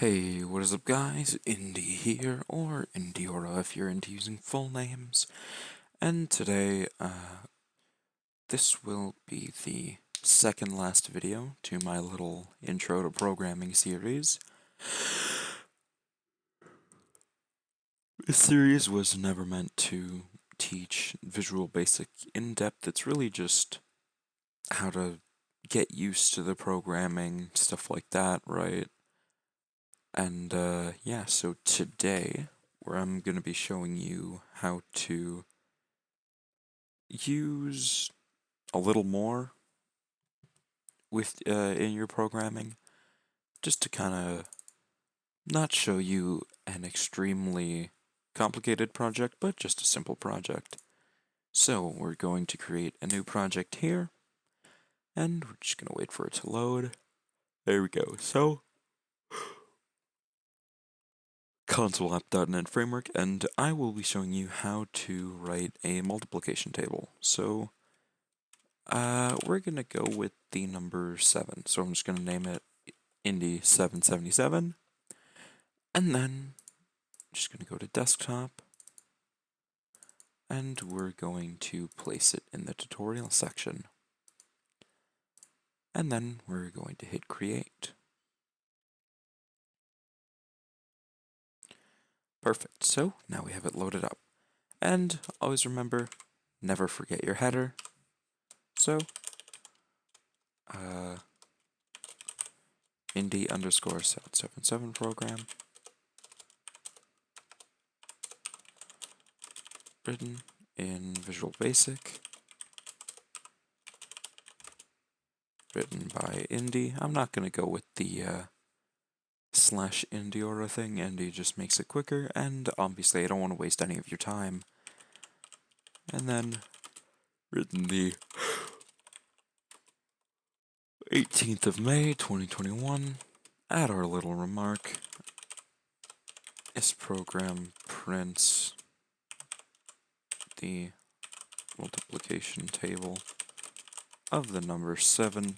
Hey, what is up guys? Indy here, or Indiora if you're into using full names. And today, this will be the second last video to my little intro to programming series. This series was never meant to teach Visual Basic in depth. It's really just how to get used to the programming, stuff like that, right? And yeah, so today, where I'm going to be showing you how to use a little more with in your programming, just to kind of not show you an extremely complicated project, but just a simple project. So we're going to create a new project here, and we're just going to wait for it to load. There we go. So console app.NET framework, and I will be showing you how to write a multiplication table. So we're gonna go with the number 7. So I'm just gonna name it Indy 777, and then just gonna go to desktop, and we're going to place it in the tutorial section. And then we're going to hit create. Perfect, so now we have it loaded up. And always remember, never forget your header. So, Indy underscore 777 program, written in Visual Basic, written by Indy. I'm not going to go with the slash Indiora thing. Indy just makes it quicker, and obviously I don't want to waste any of your time. And then written the 18th of May 2021. Add our little remark. This program prints the multiplication table of the number 7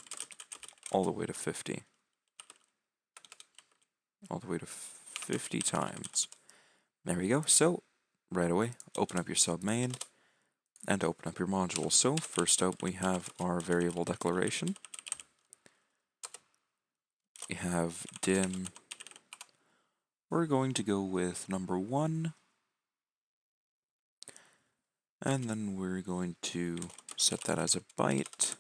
all the way to 50. All the way to 50 times. There we go. So, right away, open up your submain and open up your module. So, first up, we have our variable declaration. We have dim. We're going to go with number 1. And then we're going to set that as a byte.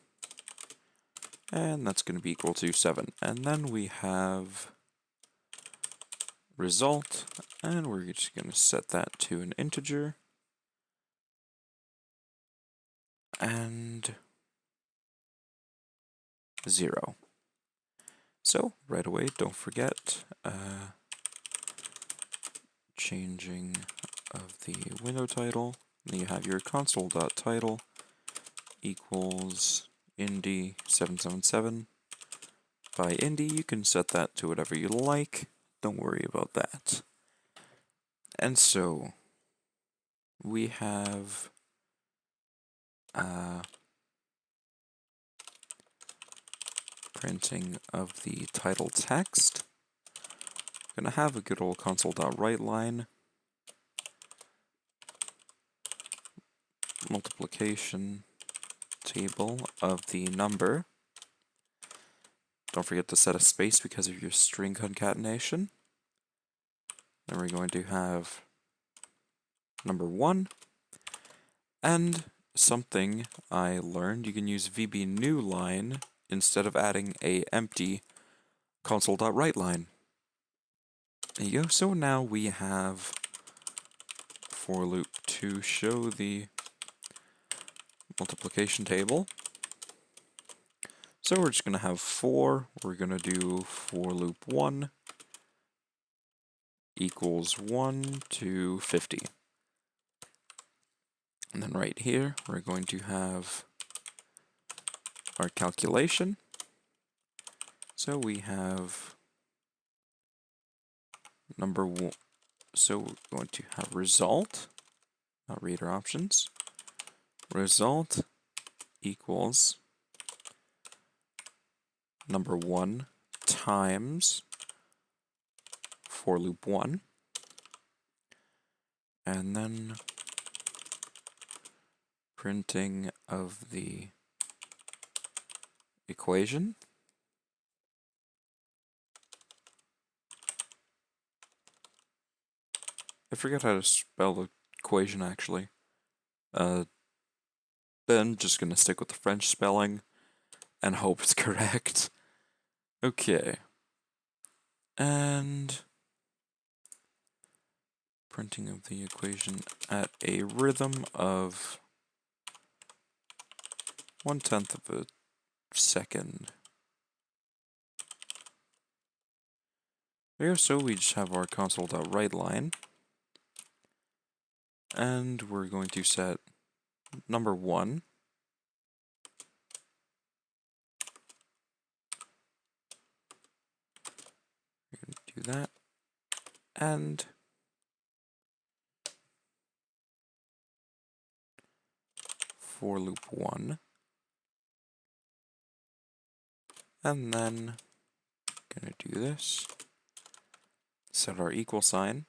And that's going to be equal to 7. And then we have result, and we're just going to set that to an integer. And 0. So, right away, don't forget changing of the window title. Then you have your console.title equals Indy 777 by Indy. You can set that to whatever you like. Don't worry about that. And so, we have printing of the title text. Gonna have a good old console.writeLine. Multiplication table of the number. Don't forget to set a space because of your string concatenation. Then we're going to have number 1. And something I learned, you can use VB new line instead of adding a empty console.writeLine. There you go. So now we have for loop to show the multiplication table. So we're just going to have 4. We're going to do for loop 1 equals 1 to 50. And then right here, we're going to have our calculation. So we have number 1. So we're going to have result, not reader options. Result equals number 1 times for loop 1. And then printing of the equation. I forgot how to spell the equation actually. Then just gonna stick with the French spelling and hope it's correct. Okay. And printing of the equation at a rhythm of 1/10 of a second. There, so we just have our console.write line. And we're going to set number 1. We're going to do that. And for loop 1. And then going to do this. Set our equal sign.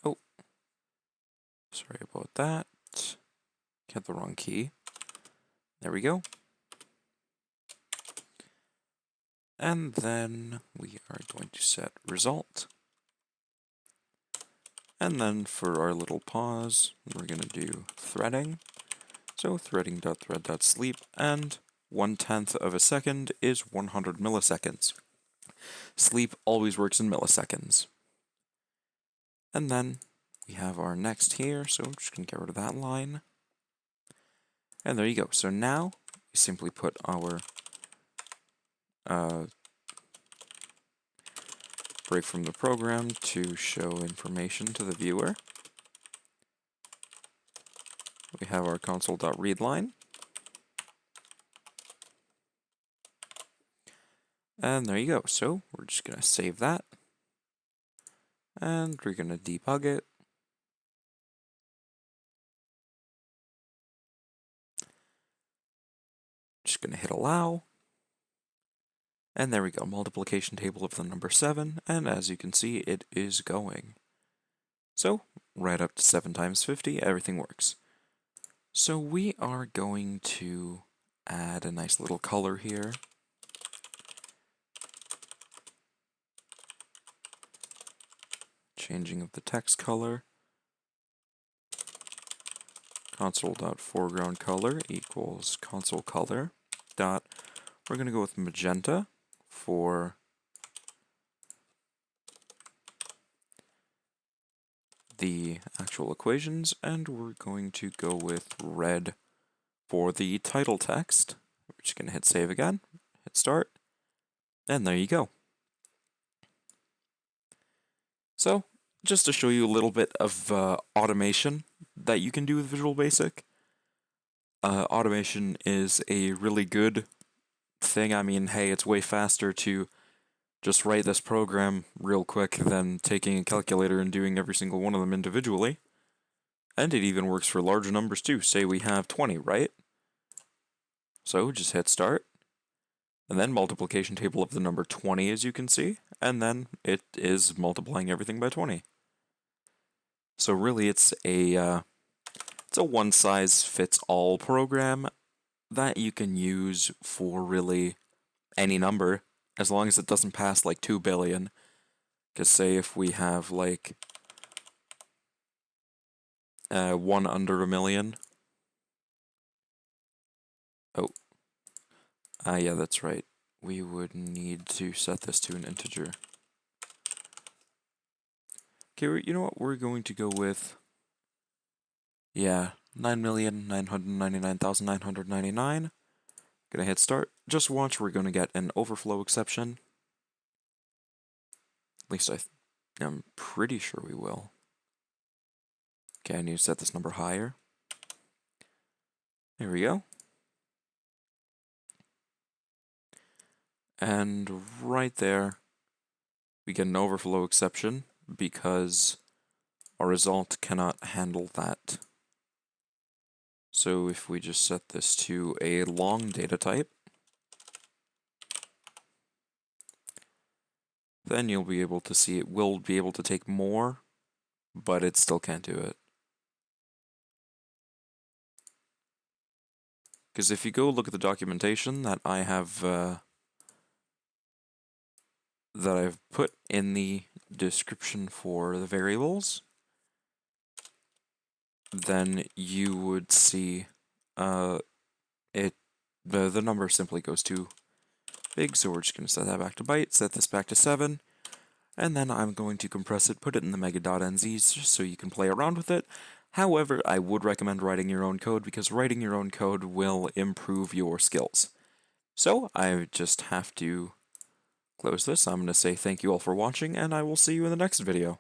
Oh, sorry about that. Hit the wrong key. There we go. And then we are going to set result. And then for our little pause, we're going to do threading. So threading.thread.sleep, and 1/10 of a second is 100 milliseconds. Sleep always works in milliseconds. And then we have our next here, so I'm just going to get rid of that line. And there you go. So now we simply put our break from the program to show information to the viewer. We have our console.readline. And there you go. So we're just going to save that. And we're going to debug it. Just going to hit allow. And there we go, multiplication table of the number 7, and as you can see, it is going. So, right up to 7 times 50, everything works. So we are going to add a nice little color here. Changing of the text color. Console.foreground color equals console color dot. We're going to go with magenta for the actual equations, and we're going to go with red for the title text. We're just going to hit save again, hit start, and there you go. So, just to show you a little bit of automation that you can do with Visual Basic. Automation is a really good thing. I mean, hey, it's way faster to just write this program real quick than taking a calculator and doing every single one of them individually. And it even works for larger numbers too. Say we have 20, right? So just hit start. And then multiplication table of the number 20, as you can see. And then it is multiplying everything by 20. So really it's a one-size-fits-all program that you can use for really any number, as long as it doesn't pass like 2 billion. Because say if we have like 1 under a million. Oh. Yeah, that's right. We would need to set this to an integer. Okay, you know what? We're going to go with, 9,999,999. Gonna hit start. Just watch, we're gonna get an overflow exception. At least I'm pretty sure we will. Okay, I need to set this number higher. There we go. And right there, we get an overflow exception because our result cannot handle that. So if we just set this to a long data type, then you'll be able to see it will be able to take more, but it still can't do it. Because if you go look at the documentation that I have that I've put in the description for the variables, then you would see the number simply goes too big, so we're just going to set that back to byte, set this back to 7, and then I'm going to compress it, put it in the mega.nzs just so you can play around with it. However, I would recommend writing your own code because writing your own code will improve your skills. So I just have to close this. I'm going to say thank you all for watching, and I will see you in the next video.